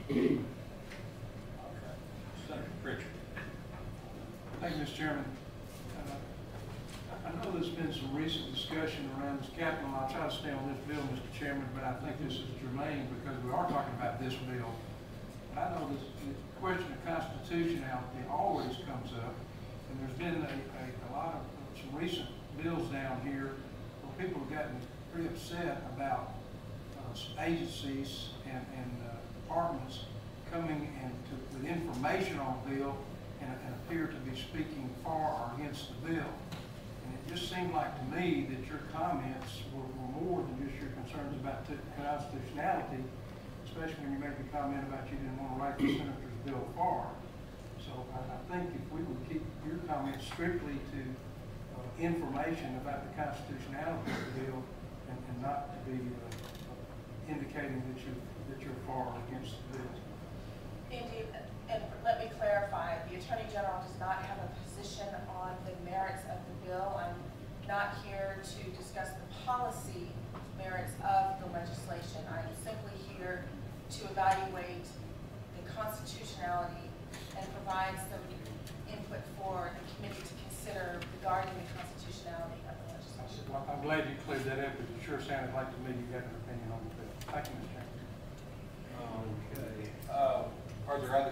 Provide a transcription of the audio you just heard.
Okay. Senator Pritchard. Thank you, Mr. Chairman. I know there's been some recent discussion around this capital. I'll try to stay on this bill, Mr. Chairman, but I think this is germane because we are talking about this bill. But I know this the question of constitutionality always comes up, and there's been a lot of some recent bills down here where people have gotten pretty upset about agencies and departments coming with information on the bill and appear to be speaking for or against the bill. And it just seemed like to me that your comments were more than just your concerns about constitutionality, especially when you made the comment about you didn't want to write the senator's bill for. So I think if we would keep your comments strictly to information about the constitutionality of the bill and not to be indicating that you're for or against the bill. Indeed, and let me clarify, the Attorney General does not have a position on the merits of the bill. I'm not here to discuss the policy merits of the legislation. I'm simply here to evaluate the constitutionality and provide some input for the committee to consider regarding the constitutionality of the legislation. Well, I'm glad you cleared that up because it sure sounded like to me you had an opinion on the bill. Thank you, Mr. Chairman. Okay. Are there other